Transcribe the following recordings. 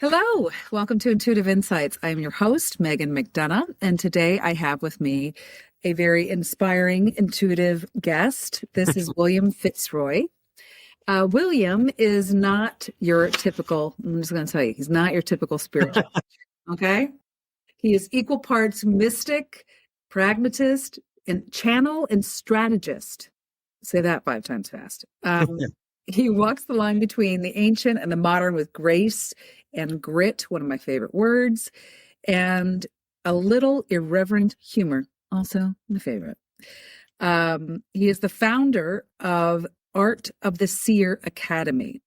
Hello, welcome to Intuitive Insights. I'm your host, Megan McDonough, and today I have with me a very inspiring, intuitive guest. This is William FitzRoy. William is not your typical, I'm just going to tell you, he's not your typical spiritual, okay? He is equal parts mystic, pragmatist, and channel and strategist. Say that 5 times fast. He walks the line between the ancient and the modern with grace and grit, one of my favorite words, and a little irreverent humor, also my favorite. He is the founder of Art of the Seer Academy.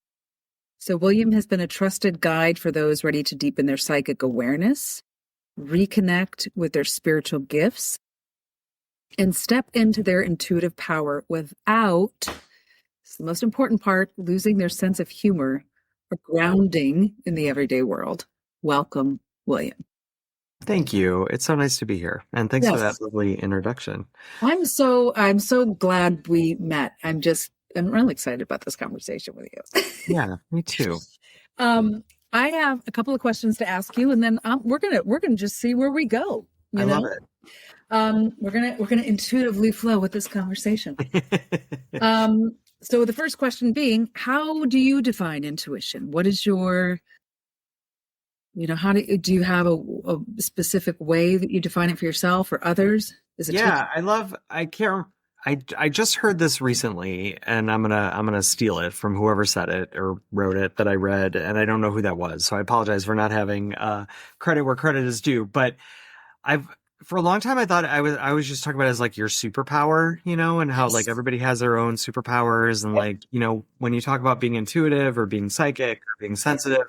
So William has been a trusted guide for those ready to deepen their psychic awareness, reconnect with their spiritual gifts, and step into their intuitive power without, it's the most important part, losing their sense of humor or grounding in the everyday world. Welcome, William. Thank you. It's so nice to be here. And thanks for that lovely introduction. I'm so glad we met. I'm really excited about this conversation with you. Yeah, me too. I have a couple of questions to ask you, and then we're gonna just see where we go. I love it. We're gonna intuitively flow with this conversation. So the first question being, how do you define intuition? What is your, how do you have a specific way that you define it for yourself or others? Is it I just heard this recently, and I'm gonna steal it from whoever said it or wrote it that I read, and I don't know who that was. So I apologize for not having credit where credit is due. But for a long time, I thought I was just talking about it as like your superpower, and how like everybody has their own superpowers. And like, when you talk about being intuitive or being psychic or being sensitive,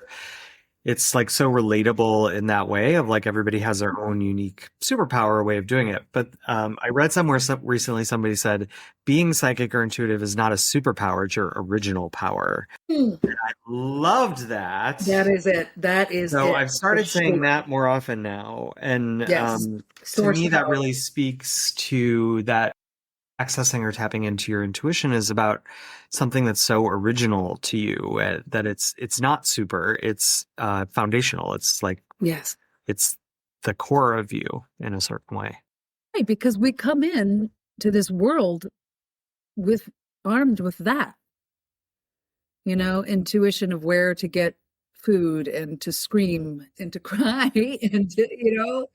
it's like so relatable in that way of like everybody has their own unique superpower way of doing it. But I read somewhere recently somebody said being psychic or intuitive is not a superpower, it's your original power. And I loved that. That is it. That is so it. I've started saying that more often now. And to me, that really speaks to that accessing or tapping into your intuition is about something that's so original to you that it's not super, it's foundational. It's like, it's the core of you in a certain way. Right, because we come in to this world armed with that, intuition of where to get food and to scream and to cry and to,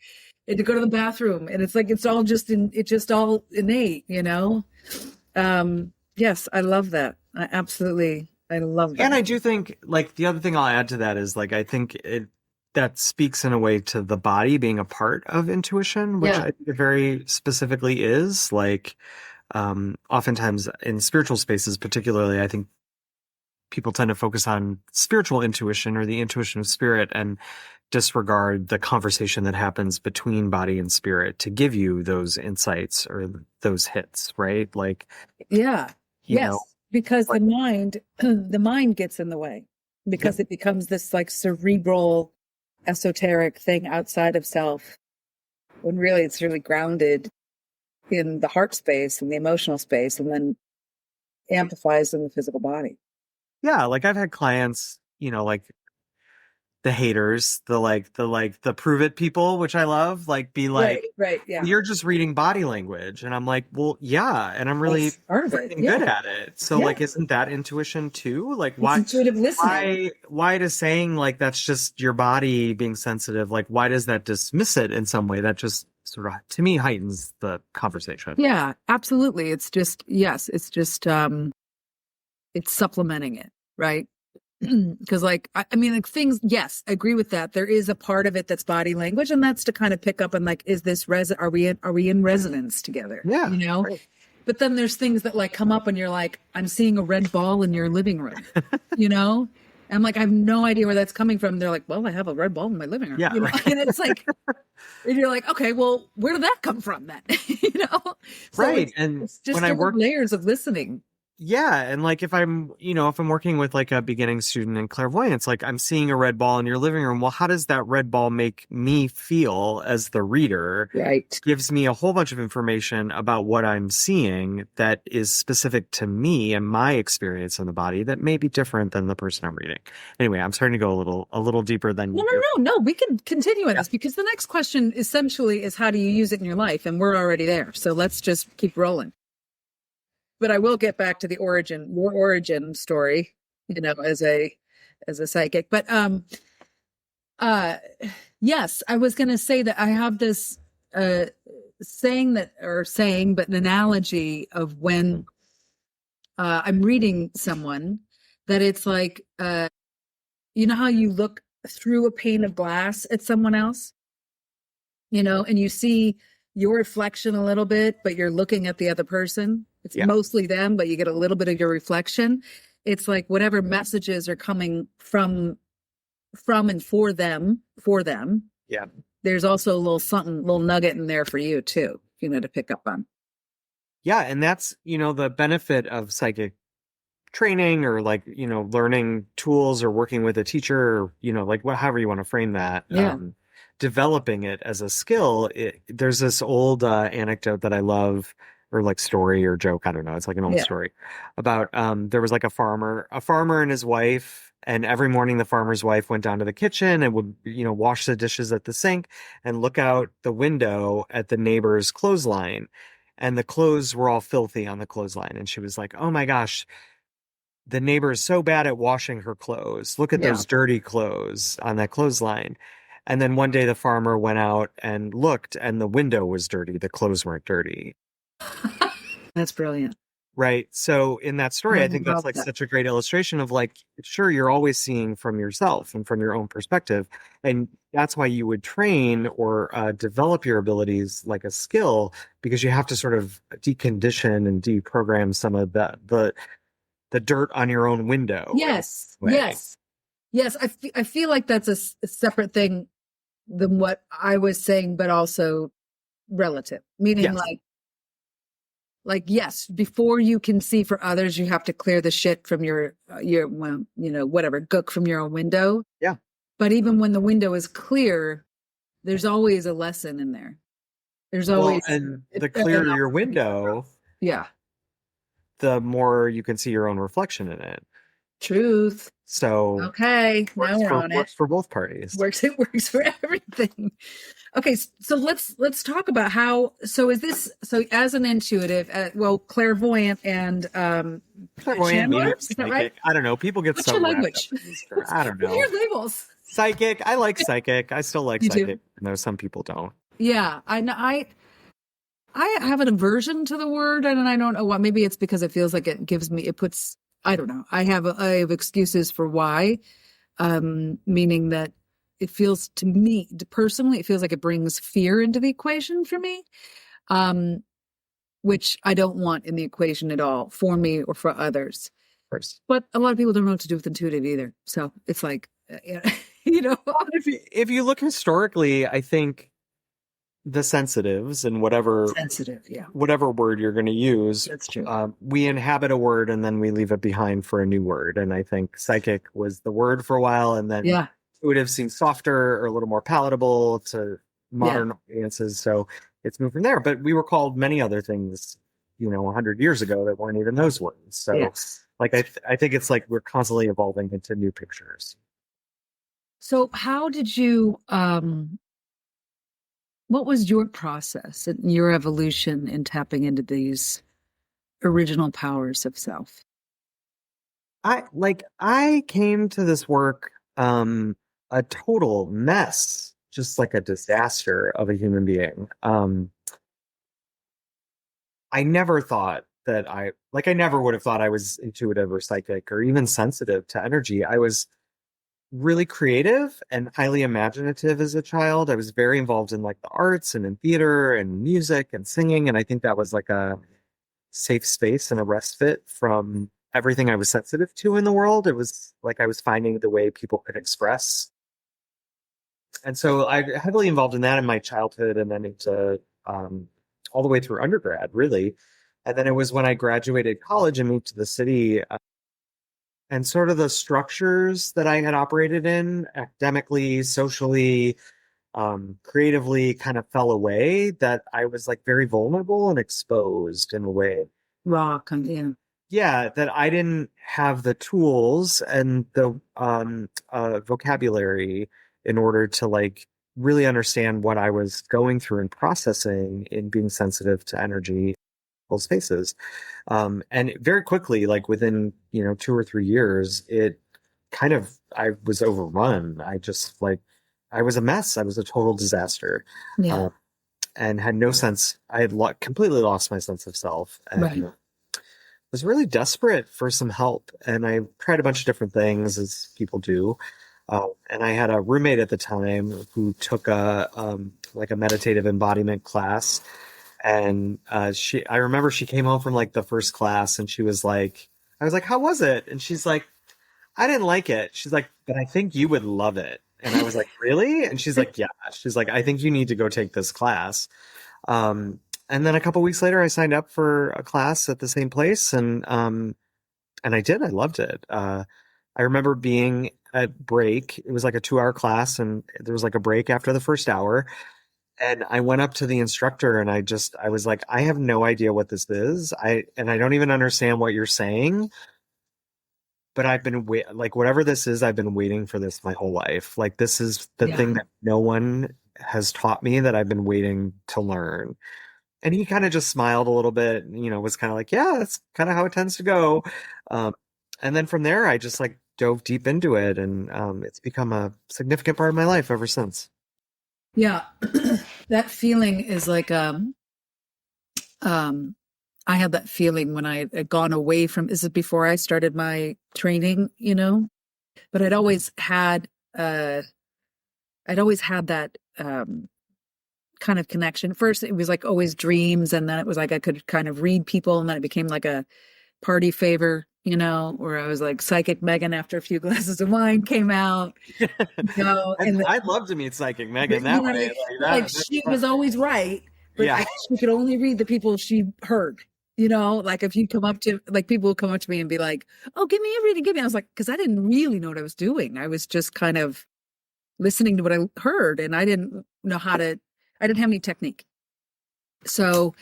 and to go to the bathroom. And it's like, it's all all innate, Yes, I love that. I love that. And I do think like the other thing I'll add to that is like, I think that speaks in a way to the body being a part of intuition, which I think it very specifically is. Like, oftentimes in spiritual spaces, particularly, I think people tend to focus on spiritual intuition or the intuition of spirit and disregard the conversation that happens between body and spirit to give you those insights or those hits, right? Like, because the mind gets in the way because it becomes this like cerebral, esoteric thing outside of self, when really it's really grounded in the heart space and the emotional space, and then amplifies in the physical body. Yeah, like I've had clients, like the haters, the prove it people, which I love, like be like, you're just reading body language. And I'm like, well, yeah. And I'm really good at it. So like, isn't that intuition too? Like why, intuitive listening. Why does saying like, that's just your body being sensitive? Like, why does that dismiss it in some way? That just sort of, to me, heightens the conversation. Yeah, absolutely. It's just, it's supplementing it. Right. Because like, I mean, like things, yes, I agree with that. There is a part of it that's body language, and that's to kind of pick up and like, is this are we in resonance together? Yeah. Right. But then there's things that like come up and you're like, I'm seeing a red ball in your living room, And I'm like, I have no idea where that's coming from. They're like, well, I have a red ball in my living room. Yeah. And it's like, and you're like, okay, well, where did that come from then? So right. it's just when layers of listening. Yeah, and like if I'm working with like a beginning student in clairvoyance, like I'm seeing a red ball in your living room. Well, how does that red ball make me feel as the reader? Right. Gives me a whole bunch of information about what I'm seeing that is specific to me and my experience in the body that may be different than the person I'm reading. Anyway, I'm starting to go a little deeper than No, you. no, no, no. We can continue on Yeah. this because the next question essentially is how do you use it in your life? And we're already there. So let's just keep rolling. But I will get back to your origin story, as a psychic. But uh yes, I was gonna say that I have this uh saying, but an analogy of when I'm reading someone that it's like you know how you look through a pane of glass at someone else, and you see your reflection a little bit, but you're looking at the other person. It's Yeah. mostly them, but you get a little bit of your reflection. It's like whatever messages are coming from and for them. Yeah. There's also a little something, little nugget in there for you too, to pick up on. Yeah, and that's, the benefit of psychic training or like, learning tools or working with a teacher or, like however you want to frame that. Yeah. Developing it as a skill. There's this old anecdote that I love, or like story or joke. I don't know. It's like an old Yeah. story about there was like a farmer and his wife. And every morning the farmer's wife went down to the kitchen and would, wash the dishes at the sink and look out the window at the neighbor's clothesline. And the clothes were all filthy on the clothesline. And she was like, oh my gosh, the neighbor is so bad at washing her clothes. Look at Yeah. those dirty clothes on that clothesline. And then one day the farmer went out and looked, and the window was dirty. The clothes weren't dirty. That's brilliant. Right. So in that story, I think that's like that. such a great illustration of like, sure, you're always seeing from yourself and from your own perspective. And that's why you would train or develop your abilities like a skill, because you have to sort of decondition and deprogram some of the dirt on your own window. Yes. Way. Yes. Yes. I feel like that's a separate thing than what I was saying, but also relative, meaning Yes. yes, before you can see for others, you have to clear the shit from your well, whatever gook from your own window. Yeah. But even when the window is clear, there's always a lesson in there. There's always and the clearer your window, yeah, the more you can see your own reflection in it. truth. So Okay, now we're on works it. for both parties. It works for everything. Okay, so let's talk about how. So as an intuitive, clairvoyant and Clairvoyant, channeler, maybe is that psychic. right? I don't know. People get What's so your wrapped language? up in these terms. I don't What are know. your labels? Psychic. I like psychic. I still like You do? psychic. No, some people don't. Yeah, I know. I have an aversion to the word, and I don't know what. Maybe it's because it feels like it puts. I don't know. I have excuses for why, meaning that it feels to me personally, it feels like it brings fear into the equation for me, which I don't want in the equation at all for me or for others. First. But a lot of people don't know what to do with intuitive either. So it's like, If you look historically, I think the sensitives and sensitive. Yeah, whatever word you're going to use, that's true. we inhabit a word and then we leave it behind for a new word. And I think psychic was the word for a while, and then Yeah. intuitive seems softer or a little more palatable to modern audiences. So it's moved from there. But we were called many other things, 100 years ago that weren't even those words. So Yes. like I think it's like we're constantly evolving into new pictures. So how did you what was your process and your evolution in tapping into these original powers of self? I came to this work a total mess, just like a disaster of a human being. I never thought that I never would have thought I was intuitive or psychic or even sensitive to energy. I was really creative and highly imaginative as a child. I was very involved in like the arts and in theater and music and singing. And I think that was like a safe space and a respite from everything I was sensitive to in the world. It was like I was finding the way people could express. And so I heavily involved in that in my childhood and then into all the way through undergrad, really. And then it was when I graduated college and moved to the city, and sort of the structures that I had operated in academically, socially, creatively kind of fell away, that I was like very vulnerable and exposed in a way. Yeah. Yeah, that I didn't have the tools and the vocabulary in order to like really understand what I was going through and processing in being sensitive to energy, those spaces. And very quickly, like within, 2 or 3 years, it kind of, I was overrun. I just like, I was a mess. I was a total disaster. Yeah. Uh, and had no sense. I had completely lost my sense of self Right. and was really desperate for some help. And I tried a bunch of different things, as people do. And I had a roommate at the time who took like a meditative embodiment class. And I remember she came home from like the first class and she was like, I was like, how was it? And she's like, I didn't like it. She's like, but I think you would love it. And I was like, really? And she's like, yeah. She's like, I think you need to go take this class. Um, and then a couple weeks later, I signed up for a class at the same place, and I did. I loved it. I remember being at break. It was like a 2 hour class, and there was like a break after the first hour. And I went up to the instructor, and I was like, I have no idea what this is. I don't even understand what you're saying. But I've been like whatever this is, I've been waiting for this my whole life. Like this is the Yeah. thing that no one has taught me that I've been waiting to learn. And he kind of just smiled a little bit, was kind of like, yeah, that's kind of how it tends to go. Um, and then from there, I just like dove deep into it, and it's become a significant part of my life ever since. Yeah. That feeling is like I had that feeling when I had gone away from, this is before I started my training, but I'd always had that kind of connection. First it was like always dreams, and then it was like I could kind of read people, and then it became like a party favor, where I was like psychic Megan after a few glasses of wine came out, And and then, I'd love to meet Psychic Megan you that know what I way. mean? Like Like that's she fun. was always right, but Yeah. she could only read the people she heard. Like if you come up to, like, people would come up to me and be like, "Oh, give me a reading, give me." I was like, because I didn't really know what I was doing. I was just kind of listening to what I heard, and I didn't know how to. I didn't have any technique. So,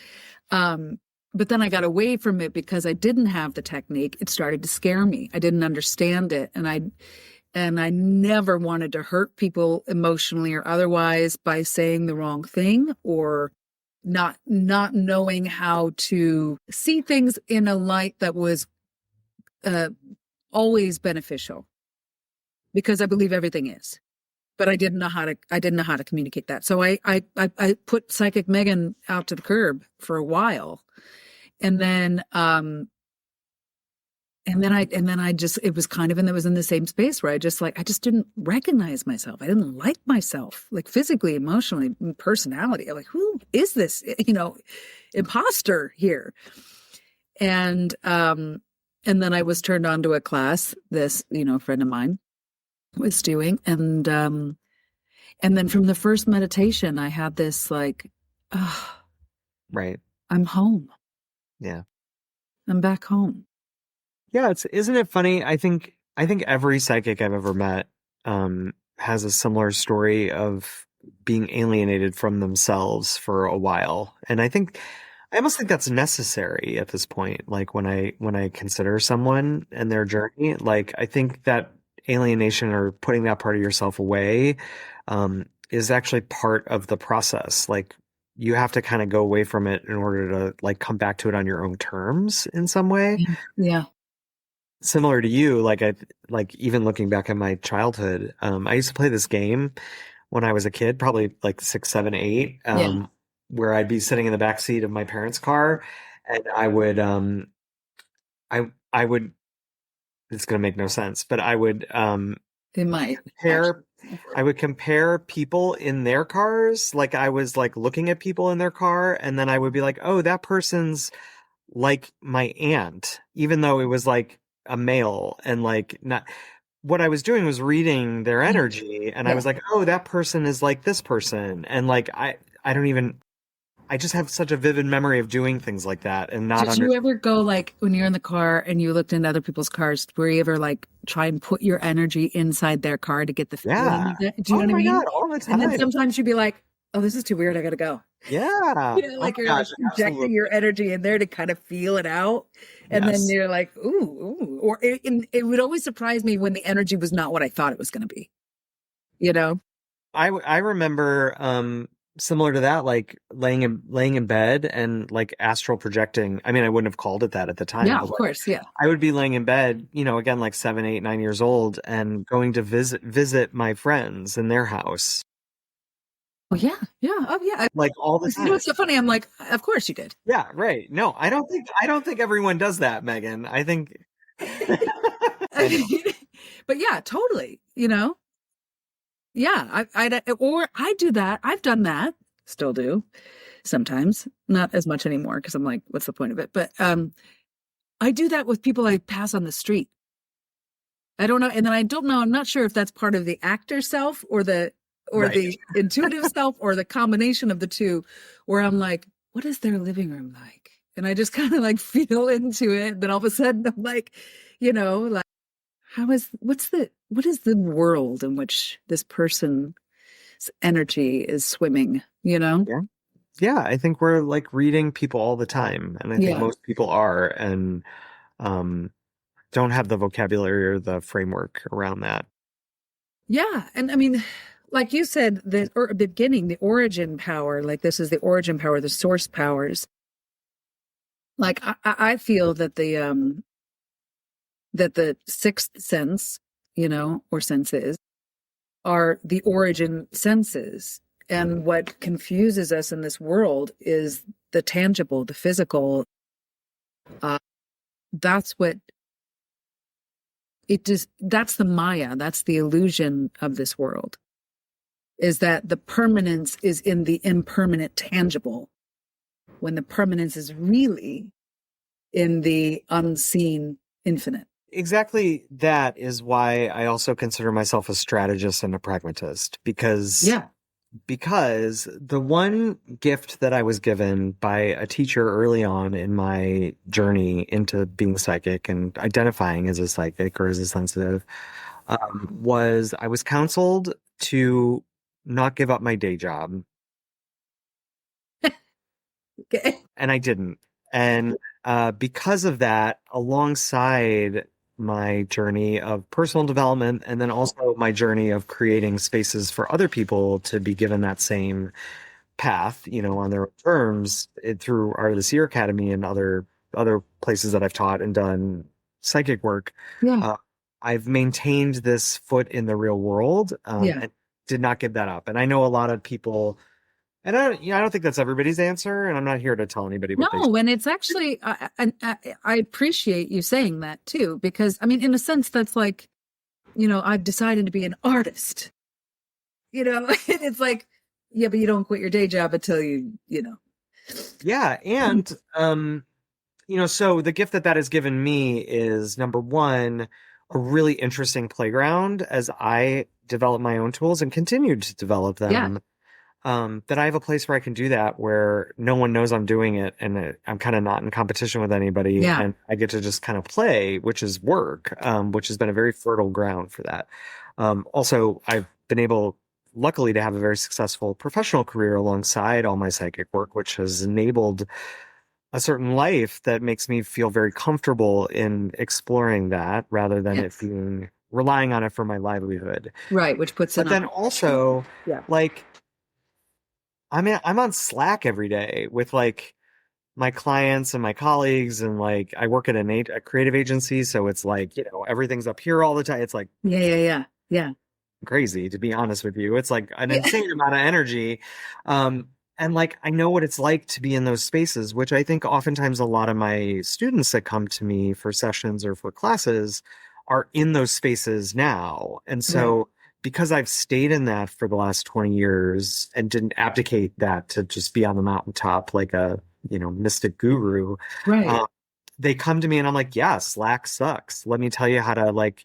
um, but then I got away from it because I didn't have the technique. It started to scare me. I didn't understand it, and I never wanted to hurt people emotionally or otherwise by saying the wrong thing, or not knowing how to see things in a light that was uh, always beneficial, because I believe everything is. But I didn't know how to communicate that. So I put Psychic Megan out to the curb for a while. And then and then I just, it was kind of, and it was in the same space where I just didn't recognize myself. I didn't like myself, like physically, emotionally, personality. I'm like, who is this, imposter here? And then I was turned on to a class this, friend of mine was doing. And then from the first meditation, I had this like, oh, Right. I'm home. Yeah. I'm back home. Yeah, isn't it funny? I think every psychic I've ever met has a similar story of being alienated from themselves for a while. And I almost think that's necessary at this point. Like when I consider someone and their journey, like I think that alienation or putting that part of yourself away is actually part of the process. Like you have to kind of go away from it in order to like come back to it on your own terms in some way. Yeah. Yeah. Similar to you, like even looking back at my childhood, I used to play this game when I was a kid, probably like 6, 7, 8, Yeah. where I'd be sitting in the back seat of my parents' car, and I would. It's gonna make no sense, but It might compare. I would compare people in their cars, like I was like looking at people in their car, and then I would be like, oh, that person's like my aunt, even though it was like a male, and like not. What I was doing was reading their energy, and I Yeah. was like, oh, that person is like this person, and like I don't even. I just have such a vivid memory of doing things like that and not Did under. you ever go like when you're in the car and you looked into other people's cars, were you ever like try and put your energy inside their car to get the feeling Yeah. of it? Do you know Oh what I my mean? God, all the And then time. sometimes you'd be like, oh, this is too weird. I gotta go. Yeah. Oh Like my you're gosh, like injecting your absolutely. energy in there to kind of feel it out. And then Yes. you're like, ooh. Or it would always surprise me when the energy was not what I thought it was going to be, you know? I remember similar to that, like laying in bed and like astral projecting. I mean, I wouldn't have called it that at the time, Yeah, but of like course. Yeah. I would be laying in bed, again like 7, 8, 9 years old and going to visit my friends in their house Oh, yeah. Yeah. Oh, yeah. like all the You know, time. what's so funny? I'm like, of course you did. Yeah, right. No, I don't think everyone does that, Megan. I think I anyway. mean, but yeah, totally. You know? Yeah. Or I do that. I've done that. Still do sometimes. Not as much anymore because I'm like, what's the point of it? But I do that with people I pass on the street. I don't know. And then I don't know. I'm not sure if that's part of the actor self or Right. the intuitive self or the combination of the two, where I'm like, what is their living room like? And I just kind of like feel into it. Then all of a sudden I'm like, like what is the world in which this person's energy is swimming, you know? Yeah. Yeah, I think we're like reading people all the time, and I think Yeah. most people are, and um, don't have the vocabulary or the framework around that. Yeah. And I mean, like you said, beginning, the origin power, like this is the origin power, the source powers. Like I feel that the sixth sense, or senses are the origin senses. And what confuses us in this world is the tangible, the physical. Uh, that's what that's the Maya, that's the illusion of this world, is that the permanence is in the impermanent tangible, when the permanence is really in the unseen infinite. Exactly, that is why I also consider myself a strategist and a pragmatist, because Yeah. the one gift that I was given by a teacher early on in my journey into being psychic and identifying as a psychic or as a sensitive, was I was counseled to not give up my day job, Okay. and I didn't. And because of that, alongside my journey of personal development and then also my journey of creating spaces for other people to be given that same path, on their own terms, through the Seer Academy and other places that I've taught and done psychic work, Yeah. uh, I've maintained this foot in the real world, Yeah. and did not give that up. And I know a lot of people, and I don't think that's everybody's answer, and I'm not here to tell anybody what they should. No, and it's actually, I appreciate you saying that too, because I mean, in a sense, that's like, I've decided to be an artist, it's like, yeah, but you don't quit your day job until you. Yeah, and so the gift that has given me is, number one, a really interesting playground as I develop my own tools and continue to develop Yeah. them. That I have a place where I can do that, where no one knows I'm doing it, and I'm kind of not in competition with anybody, Yeah. and I get to just kind of play, which is work, which has been a very fertile ground for that. Also, I've been able, luckily, to have a very successful professional career alongside all my psychic work, which has enabled a certain life that makes me feel very comfortable in exploring that rather than it Yes. being relying on it for my livelihood. Right. Which puts it But then on. also, Yeah. like, I'm on Slack every day with like my clients and my colleagues, and like I work at a creative agency, so it's like, everything's up here all the time. It's like Yeah. Yeah. Yeah. Yeah. crazy, to be honest with you. It's like an Yeah. insane amount of energy. And like I know what it's like to be in those spaces, which I think oftentimes a lot of my students that come to me for sessions or for classes are in those spaces now. And Right. so because I've stayed in that for the last 20 years and didn't abdicate that to just be on the mountaintop like a, mystic guru, Right. uh, they come to me and I'm like, yeah, Slack sucks. Let me tell you how to like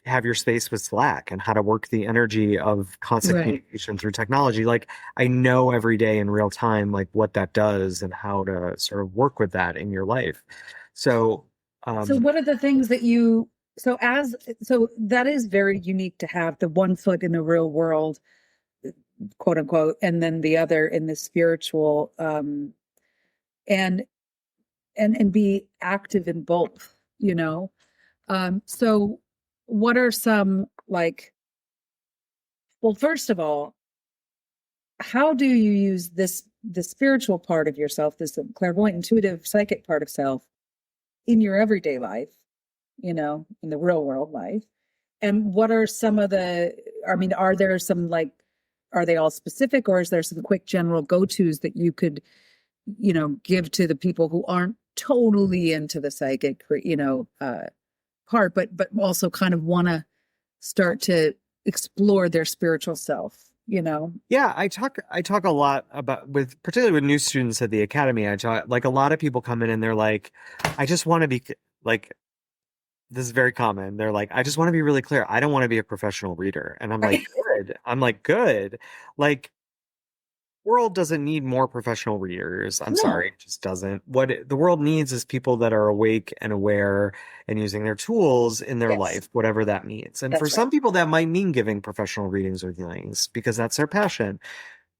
have your space with Slack and how to work the energy of constant Right. communication through technology. Like I know every day in real time, like what that does and how to sort of work with that in your life. So, So um, what are the things that so that is very unique to have the one foot in the real world, quote unquote, and then the other in the spiritual, and and be active in both, you know? So what are some like, well, first of all, how do you use the spiritual part of yourself, this clairvoyant, intuitive, psychic part of self in your everyday life, in the real world life? And what are some of I mean, are there some like, are they all specific, or is there some quick general go-tos that you could, give to the people who aren't totally into the psychic, part, but also kind of want to start to explore their spiritual self, yeah, I talk a lot about with particularly with new students at the academy. I talk like a lot of people come in and they're like, I just want to be like this is very common. They're like, I just want to be really clear. I don't want to be a professional reader. And I'm like, Right. good. I'm like, good. Like world doesn't need more professional readers. I'm No, sorry, it just doesn't. The world needs is people that are awake and aware and using their tools in their yes, life, whatever that means. And for that's right. some people, that might mean giving professional readings or healings because that's their passion.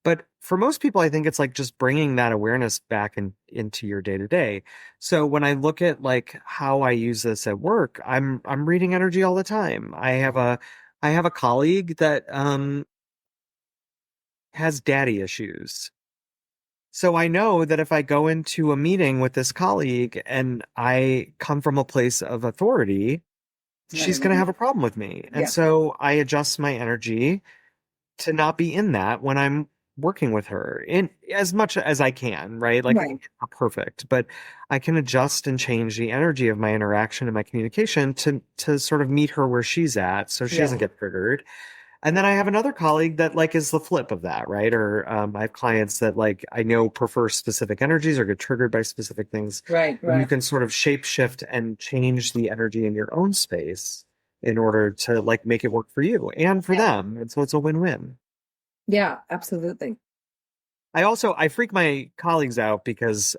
But for most people, I think it's like just bringing that awareness back into your day to day. So when I look at like how I use this at work, I'm reading energy all the time. I have a colleague that has daddy issues. So I know that if I go into a meeting with this colleague and I come from a place of authority, It's not she's gonna going to be, have a problem with me. And yeah, so I adjust my energy to not be in that when I'm working with her in as much as I can, right? Like right, it's not perfect, but I can adjust and change the energy of my interaction and my communication to sort of meet her where she's at so she yeah, doesn't get triggered. And then I have another colleague that like is the flip of that, right? Or I have clients that like I know prefer specific energies or get triggered by specific things. right, And you right, can sort of shape shift and change the energy in your own space in order to like make it work for you and for yeah, them. And so it's a win-win. yeah, absolutely. I freak my colleagues out because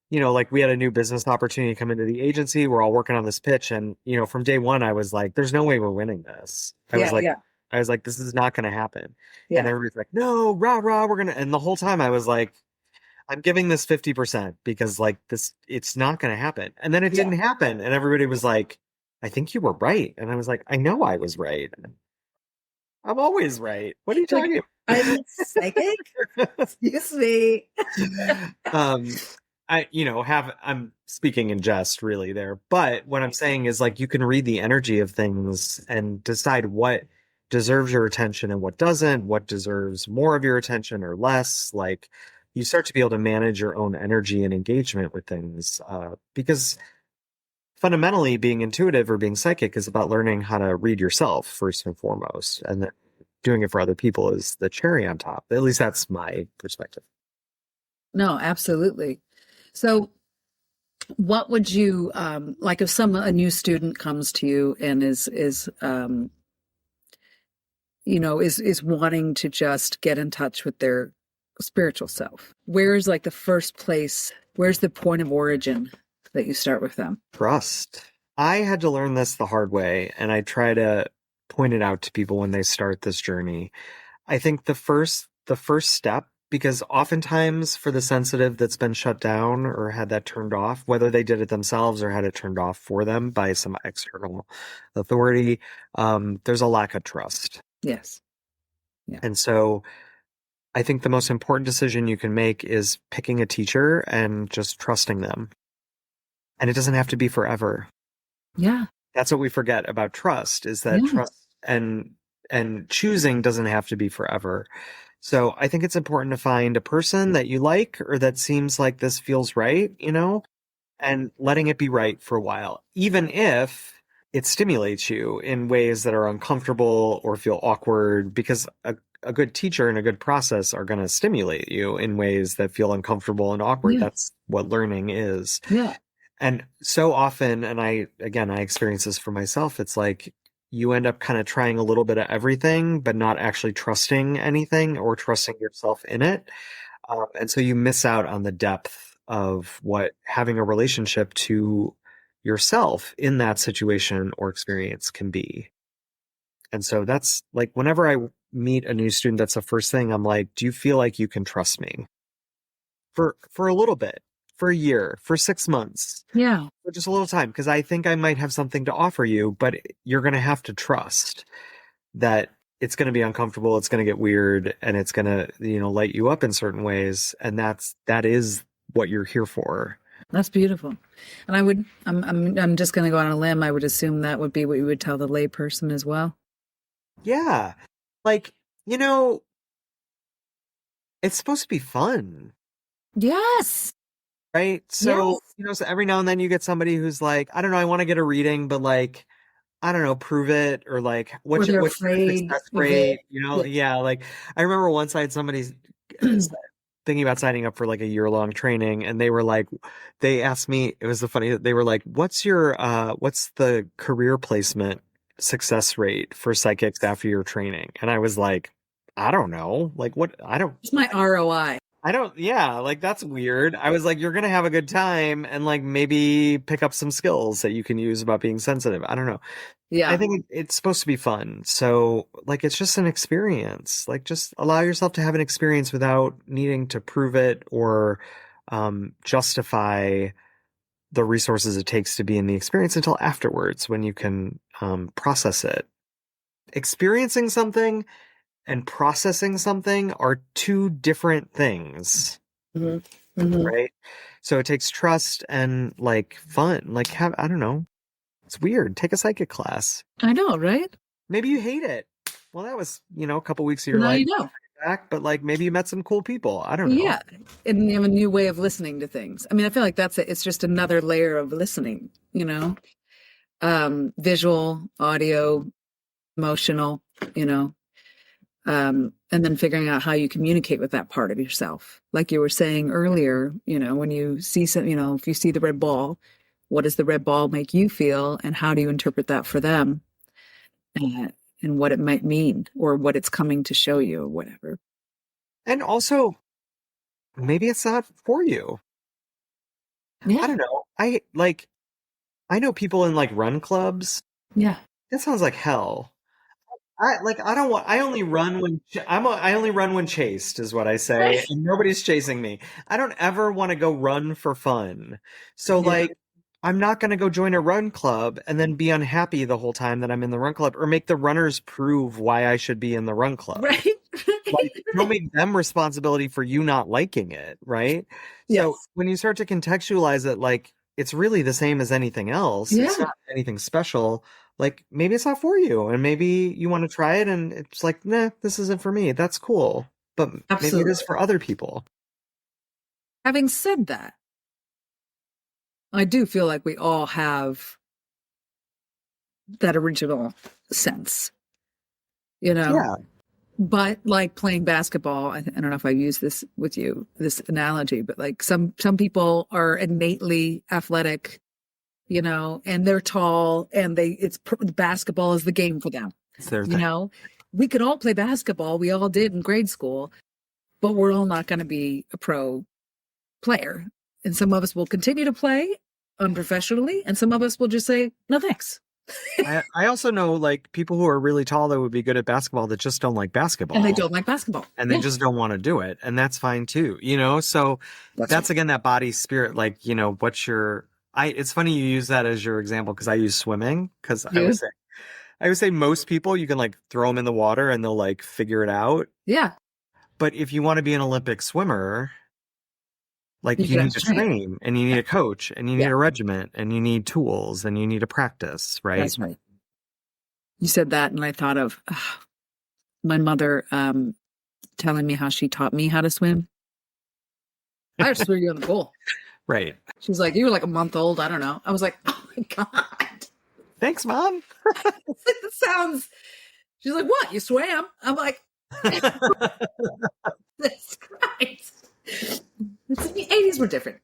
like we had a new business opportunity come into the agency. We're all working on this pitch. And, from day one, I was like, there's no way we're winning this. Yeah, yeah, I was like, this is not going to happen. And yeah, everybody's like, no, rah, rah, we're going to. And the whole time I was like, I'm giving this 50% because like this, it's not going to happen. And then it yeah. didn't happen. And everybody was like, I think you were right. And I was like, I know I was right. I'm always right. What are you Like, talking I'm psychic. about? Excuse me. um I'm speaking in jest really there, but what I'm saying is like you can read the energy of things and decide what deserves your attention and what doesn't, what deserves more of your attention or less. Like you start to be able to manage your own energy and engagement with things, because fundamentally being intuitive or being psychic is about learning how to read yourself first and foremost, and then doing it for other people is the cherry on top. At least that's my perspective. No, absolutely. So what would you like if a new student comes to you and is wanting to just get in touch with their spiritual self? Where's like the first place, where's the point of origin that you start with them? Trust. I had to learn this the hard way, and I try to point it out to people when they start this journey. I think the first step, because oftentimes for the sensitive that's been shut down or had that turned off, whether they did it themselves or had it turned off for them by some external authority, there's a lack of trust. Yes. Yeah. And so I think the most important decision you can make is picking a teacher and just trusting them. And it doesn't have to be forever. Yeah. That's what we forget about trust is that Yeah. trust and choosing doesn't have to be forever. So I think it's important to find a person that you like or that seems like this feels right, and letting it be right for a while, even if it stimulates you in ways that are uncomfortable or feel awkward, because a good teacher and a good process are going to stimulate you in ways that feel uncomfortable and awkward. Yeah. That's what learning is. Yeah. And so often, and I experience this for myself, it's like you end up kind of trying a little bit of everything, but not actually trusting anything or trusting yourself in it. And so you miss out on the depth of what having a relationship to yourself in that situation or experience can be. And so that's like whenever I meet a new student, that's the first thing I'm like, do you feel like you can trust me for a little bit, for a year, for 6 months, Yeah. for just a little time? Because I think I might have something to offer you, but you're going to have to trust that it's going to be uncomfortable, it's going to get weird, and it's going to, light you up in certain ways. And that is what you're here for. That's beautiful. And I'm just going to go on a limb. I would assume that would be what you would tell the layperson as well. Yeah. Like, it's supposed to be fun, Yes. right? So, so every now and then you get somebody who's like, I don't know, I want to get a reading, but like, I don't know, prove it, or like, Or they're what's your afraid success of it. rate? Yeah. Like, I remember once I had somebody thinking about signing up for like a year-long training, and they asked me, it was the funny, they were like, what's the career placement success rate for psychics after your training? And I was like, I don't know. Like, what? It's my ROI. Yeah, like that's weird. I was like, you're gonna have a good time and like maybe pick up some skills that you can use about being sensitive. I don't know. Yeah. I think it's supposed to be fun. So like it's just an experience. Like just allow yourself to have an experience without needing to prove it or justify the resources it takes to be in the experience until afterwards when you can process it. Experiencing something and processing something are two different things. Mm-hmm. Mm-hmm. Right? So it takes trust and like fun. Like I don't know. It's weird. Take a psychic class. I know, right? Maybe you hate it. Well, that was, a couple weeks of your Now life you know. back, but like maybe you met some cool people. I don't know. Yeah. And you have a new way of listening to things. I mean, I feel like it's just another layer of listening, visual, audio, emotional, and then figuring out how you communicate with that part of yourself. Like you were saying earlier, when you see some, if you see the red ball, what does the red ball make you feel, and how do you interpret that for them, and what it might mean, or what it's coming to show you, or whatever. And also, maybe it's not for you. Yeah. I don't know. I know people in like run clubs. Yeah. That sounds like hell. I only run when I only run when chased is what I say, and nobody's chasing me. I don't ever want to go run for fun. So like I'm not going to go join a run club and then be unhappy the whole time that I'm in the run club, or make the runners prove why I should be in the run club. Right. Like don't make them responsibility for you not liking it, right? Yes. So when you start to contextualize it, like it's really the same as anything else. Yeah. It's not anything special. Like maybe it's not for you, and maybe you want to try it and it's like, nah, this isn't for me. That's cool. But maybe it is for other people. Having said that, I do feel like we all have that original sense, Yeah. But like playing basketball, I don't know if I use this with you, this analogy, but like some people are innately athletic, and they're tall, and basketball is the game for them. It's their thing. We could all play basketball. We all did in grade school, but we're all not going to be a pro player. And some of us will continue to play unprofessionally, and some of us will just say, no, thanks. I also know like people who are really tall that would be good at basketball that just don't like basketball. And they don't like basketball. And they just don't want to do it. And that's fine too, So that's again, that body spirit, like, it's funny you use that as your example, because I use swimming, because I would say most people, you can like throw them in the water and they'll like figure it out. Yeah. But if you want to be an Olympic swimmer, like you need to train, and you need a coach, and you need a regiment, and you need tools, and you need to practice, right? That's right. You said that, and I thought of my mother telling me how she taught me how to swim. I just threw you in the pool. Right. She's like, you were like a month old. I don't know. I was like, oh my God. Thanks, Mom. That sounds. She's like, what? You swam? I'm like, Jesus Christ. The 80s were different.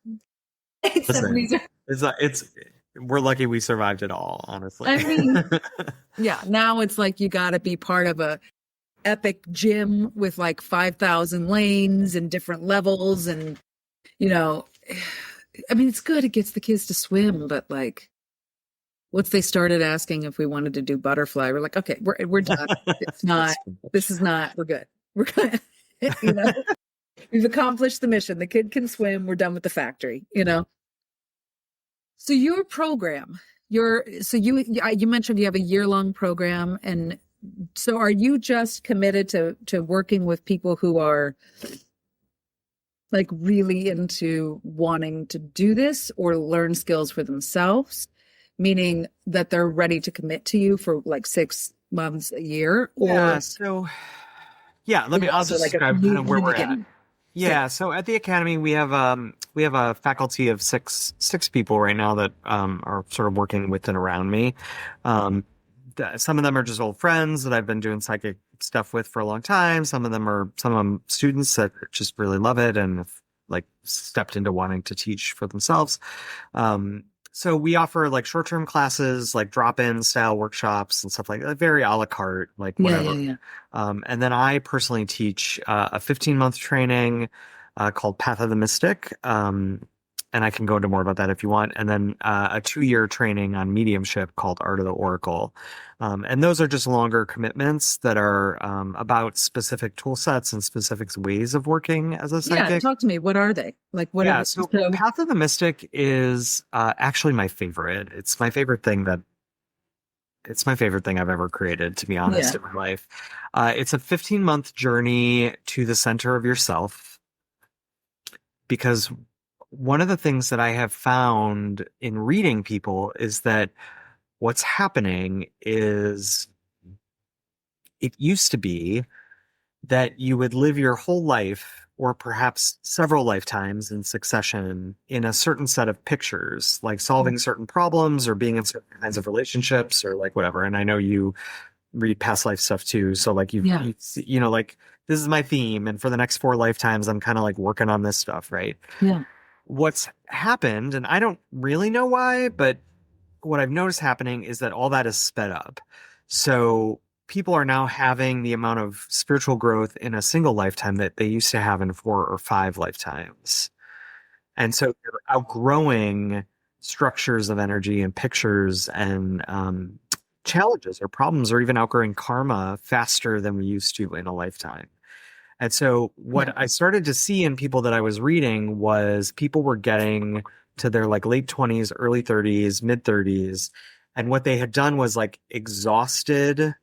Except Listen, we, it's we're lucky we survived it all, honestly. I mean, yeah, now it's like you got to be part of a epic gym with like 5,000 lanes and different levels. And, you know, I mean, it's good. It gets the kids to swim, but like once they started asking if we wanted to do butterfly, we're like, okay, we're done. It's not, That's too this much. is not, we're good. We're good. You know, we've accomplished the mission. The kid can swim. We're done with the factory, you know? So your program, you mentioned you have a year-long program, and so are you just committed to working with people who are like really into wanting to do this or learn skills for themselves, meaning that they're ready to commit to you for like 6 months, a year, Yeah, or so yeah, are you I'll also just like a describe kind of where new we're at. beginning? Okay. Yeah, so at the academy we have a faculty of six people right now that are sort of working with and around me. Um some of them are just old friends that I've been doing psychic stuff with for a long time. Some of them students that just really love it and have like stepped into wanting to teach for themselves. Um, so we offer like short-term classes, like drop-in style workshops and stuff like that, very a la carte, like Yeah, yeah, whatever. yeah. And then I personally teach a 15-month training called Path of the Mystic. And I can go into more about that if you want. And then a 2-year training on mediumship called Art of the Oracle. And those are just longer commitments that are about specific tool sets and specific ways of working as a Yeah, psychic. talk to me. What are they? Like what are Yeah, the, so so Path of the Mystic is actually my favorite. It's my favorite thing I've ever created, to be honest, yeah. in my life. It's a 15-month journey to the center of yourself because one of the things that I have found in reading people is that what's happening is it used to be that you would live your whole life or perhaps several lifetimes in succession in a certain set of pictures, like solving certain problems or being in certain kinds of relationships or like whatever. And I know you read past life stuff too. So like Yeah. you know, like this is my theme. And for the next 4 lifetimes, I'm kind of like working on this stuff, right? Yeah. What's happened, and I don't really know why, but what I've noticed happening is that all that is sped up. So people are now having the amount of spiritual growth in a single lifetime that they used to have in 4 or 5 lifetimes. And so they're outgrowing structures of energy and pictures and challenges or problems, or even outgrowing karma faster than we used to in a lifetime. And so Yeah. what I started to see in people that I was reading was people were getting to their like late 20s, early 30s, mid 30s. And what they had done was like exhausted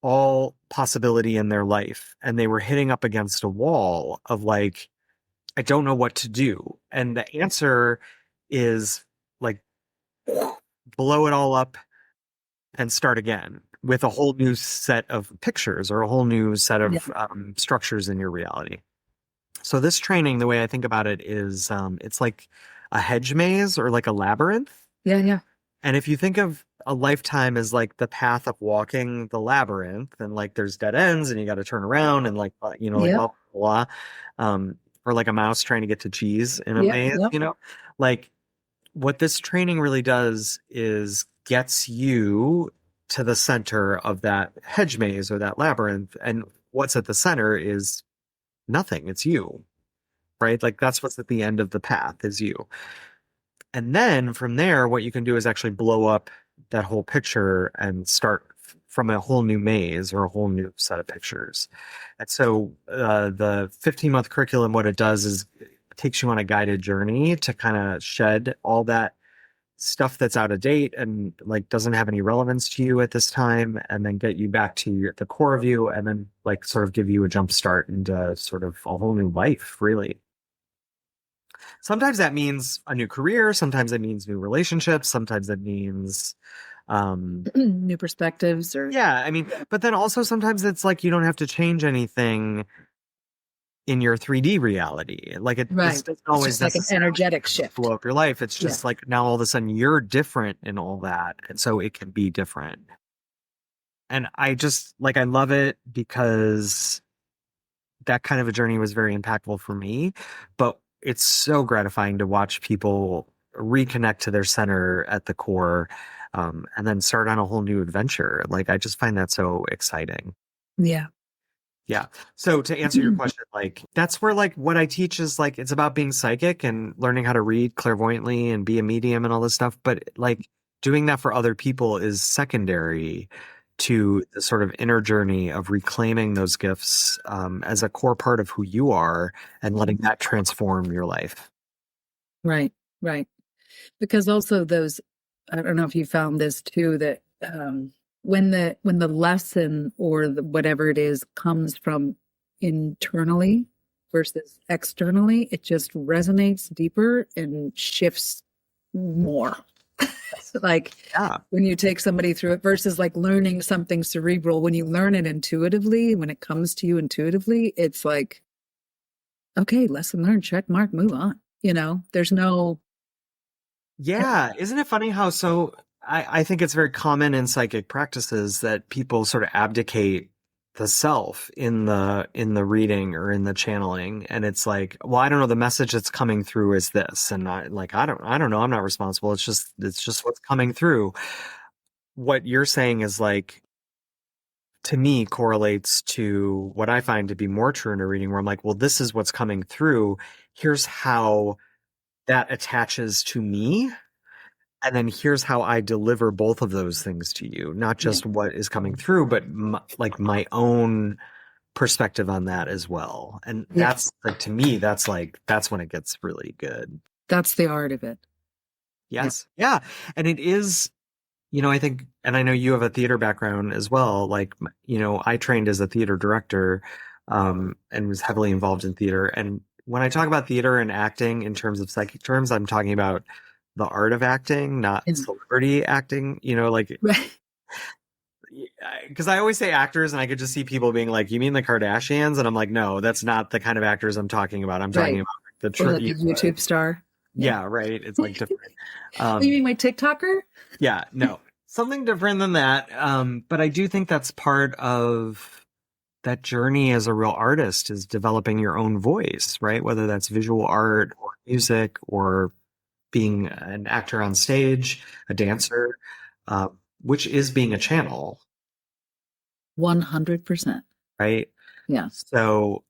all possibility in their life. And they were hitting up against a wall of like, I don't know what to do. And the answer is like, blow it all up and start again with a whole new set of pictures or a whole new set Yeah. of structures in your reality. So this training, the way I think about it is, it's like a hedge maze or like a labyrinth. Yeah. Yeah. And if you think of a lifetime as like the path of walking the labyrinth, and like there's dead ends and you got to turn around and like, like Yeah. blah, blah, blah. Or like a mouse trying to get to cheese in a Yeah. maze, Yeah. like what this training really does is gets you to the center of that hedge maze or that labyrinth. And what's at the center is nothing. It's you, right? Like that's what's at the end of the path is you. And then from there, what you can do is actually blow up that whole picture and start from a whole new maze or a whole new set of pictures. And so the 15-month curriculum, what it does is it takes you on a guided journey to kind of shed all that stuff that's out of date and like doesn't have any relevance to you at this time, and then get you back to the core of you, and then like sort of give you a jump start into sort of a whole new life, really. Sometimes that means a new career, sometimes it means new relationships, sometimes it means New perspectives or yeah, I mean, but then also sometimes it's like you don't have to change anything in your 3D reality. Like this right. doesn't It's always just like an necessarily energetic shift. blow up your life. It's Yeah. just like now all of a sudden you're different in all that. And so it can be different. And I just like, I love it because that kind of a journey was very impactful for me. But it's so gratifying to watch people reconnect to their center at the core, and then start on a whole new adventure. Like, I just find that so exciting. Yeah. Yeah. So to answer your question, like, that's where, like, what I teach is, like, it's about being psychic and learning how to read clairvoyantly and be a medium and all this stuff. But, like, doing that for other people is secondary to the sort of inner journey of reclaiming those gifts, as a core part of who you are, and letting that transform your life. Right. Right. Because also those, I don't know if you found this too, that when the lesson or whatever it is comes from internally versus externally, it just resonates deeper and shifts more. Like Yeah. when you take somebody through it versus like learning something cerebral, when you learn it intuitively, when it comes to you intuitively, it's like, okay, lesson learned, check mark, move on. There's no, Yeah. Isn't it funny how I think it's very common in psychic practices that people sort of abdicate the self in the reading or in the channeling. And it's like, well, I don't know, the message that's coming through is this. And I don't know. I'm not responsible. It's just what's coming through. What you're saying is, like, to me, correlates to what I find to be more true in a reading, where I'm like, well, this is what's coming through. Here's how that attaches to me. And then here's how I deliver both of those things to you, not just what is coming through, but my own perspective on that as well. And that's, like, to me, that's when it gets really good. that's the art of it. Yes. Yeah. And it is, I think, and I know you have a theater background as well. Like, I trained as a theater director, and was heavily involved in theater. And when I talk about theater and acting in terms of psychic terms, I'm talking about the art of acting, not celebrity acting, like, Right. because I always say actors and I could just see people being like, you mean the Kardashians? And I'm like, no, that's not the kind of actors I'm talking about. I'm talking about the YouTube star. Yeah, right. It's like different. You mean my TikToker? Yeah, no, something different than that. But I do think that's part of that journey as a real artist, is developing your own voice, right? Whether that's visual art or music or being an actor on stage, a dancer, which is being a channel. 100%. Right? Yeah. So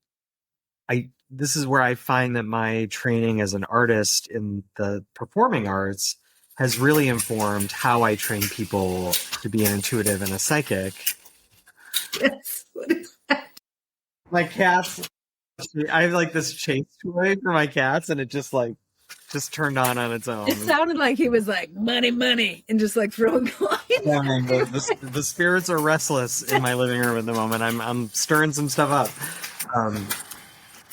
this is where I find that my training as an artist in the performing arts has really informed how I train people to be an intuitive and a psychic. Yes. What is that? My cats, I have, like, this chase toy for my cats, and it just turned on its own. It sounded like he was like, money, money, and just like throwing coins. Yeah, I mean, the spirits are restless in my living room at the moment. I'm stirring some stuff up.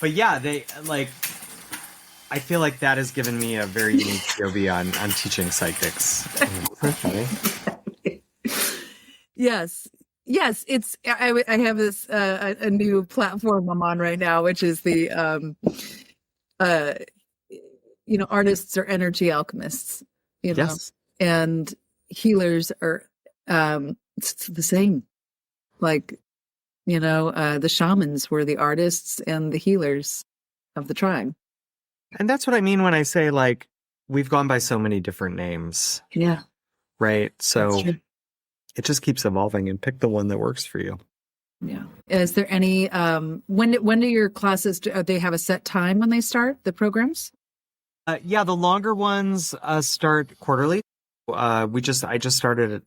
But yeah, I feel like that has given me a very unique POV on teaching psychics. Yes. Yes. I have this, a new platform I'm on right now, which is the, artists are energy alchemists, Yes. and healers are, it's the same. Like, the shamans were the artists and the healers of the tribe. And that's what I mean when I say, like, we've gone by so many different names. Yeah. Right. So it just keeps evolving, and pick the one that works for you. Yeah. Is there any, when do your classes, do they have a set time when they start the programs? Yeah, the longer ones start quarterly. I just started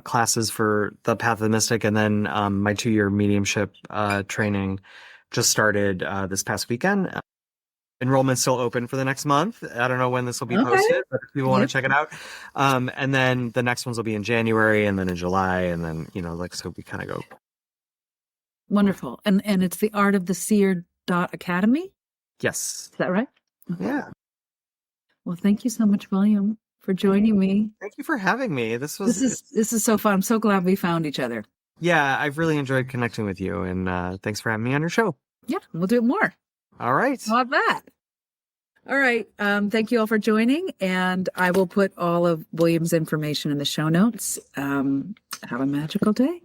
classes for the Path of the Mystic, and then my 2-year mediumship training just started this past weekend. Enrollment's still open for the next month. I don't know when this will be posted, but if people want to check it out. And then the next ones will be in January, and then in July, and then, so we kind of go. Wonderful. And it's the art of the Seer Academy? Yes. Is that right? Yeah. Well, thank you so much, William, for joining me. Thank you for having me. This is so fun. I'm so glad we found each other. Yeah, I've really enjoyed connecting with you, and thanks for having me on your show. Yeah, we'll do it more. All right. How about that? All right. Thank you all for joining, and I will put all of William's information in the show notes. Have a magical day.